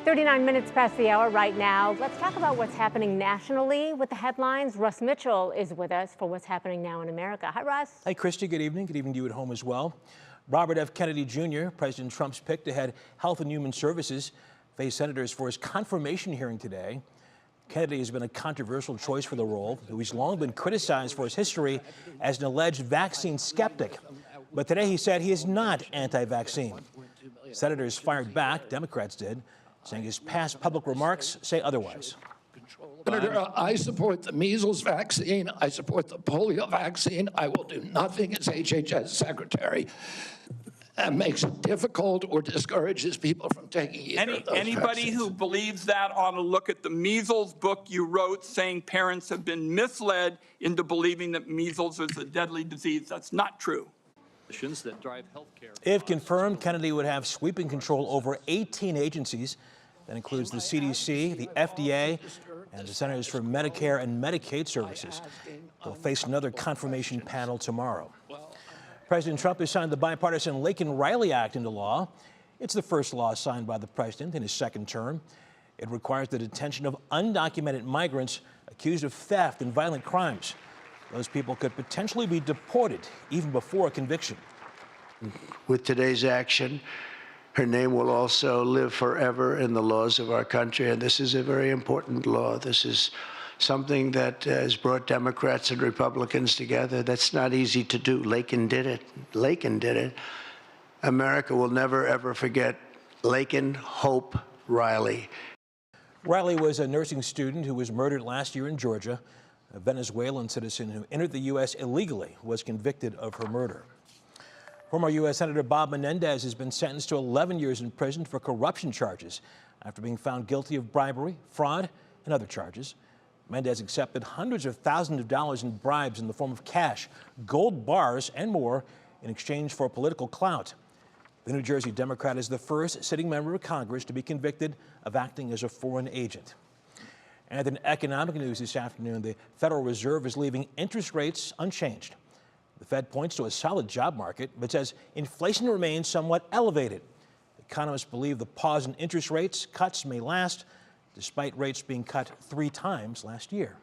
39 minutes past the hour right now. Let's talk about what's happening nationally with the headlines. Russ Mitchell is with us for what's happening now in America. Hi, Russ. Hi, Christy. Good evening. Good evening to you at home as well. Robert F. Kennedy Jr., President Trump's pick to head Health and Human Services, faced senators for his confirmation hearing today. Kennedy has been a controversial choice for the role, though he's long been criticized for his history as an alleged vaccine skeptic. But today he said he is not anti-vaccine. Senators fired back, Democrats did, saying his past public remarks say otherwise. Senator, I support the measles vaccine. I support the polio vaccine. I will do nothing as HHS secretary that makes it difficult or discourages people from taking either of those Anybody vaccines. who believes that ought to look at the measles book you wrote saying parents have been misled into believing that measles is a deadly disease. That's not true. That drive healthcare. If confirmed, Kennedy would have sweeping control over 18 agencies. That includes the CDC, the FDA, and the Centers for Medicare and Medicaid Services. They'll face another confirmation panel tomorrow. President Trump has signed the bipartisan Laken Riley Act into law. It's the first law signed by the president in his second term. It requires the detention of undocumented migrants accused of theft and violent crimes. Those people could potentially be deported even before a conviction. With today's action, her name will also live forever in the laws of our country, and this is a very important law. This is something that has brought Democrats and Republicans together. That's not easy to do. Laken did it. Laken did it. America will never, ever forget Laken Hope Riley. Riley was a nursing student who was murdered last year in Georgia. A Venezuelan citizen who entered the U.S. illegally was convicted of her murder. Former U.S. Senator Bob Menendez has been sentenced to 11 years in prison for corruption charges after being found guilty of bribery, fraud, and other charges. Menendez accepted hundreds of thousands of dollars in bribes in the form of cash, gold bars, and more in exchange for political clout. The New Jersey Democrat is the first sitting member of Congress to be convicted of acting as a foreign agent. And in economic news this afternoon, the Federal Reserve is leaving interest rates unchanged. The Fed points to a solid job market, but says inflation remains somewhat elevated. Economists believe the pause in interest rates cuts may last, despite rates being cut 3 times last year.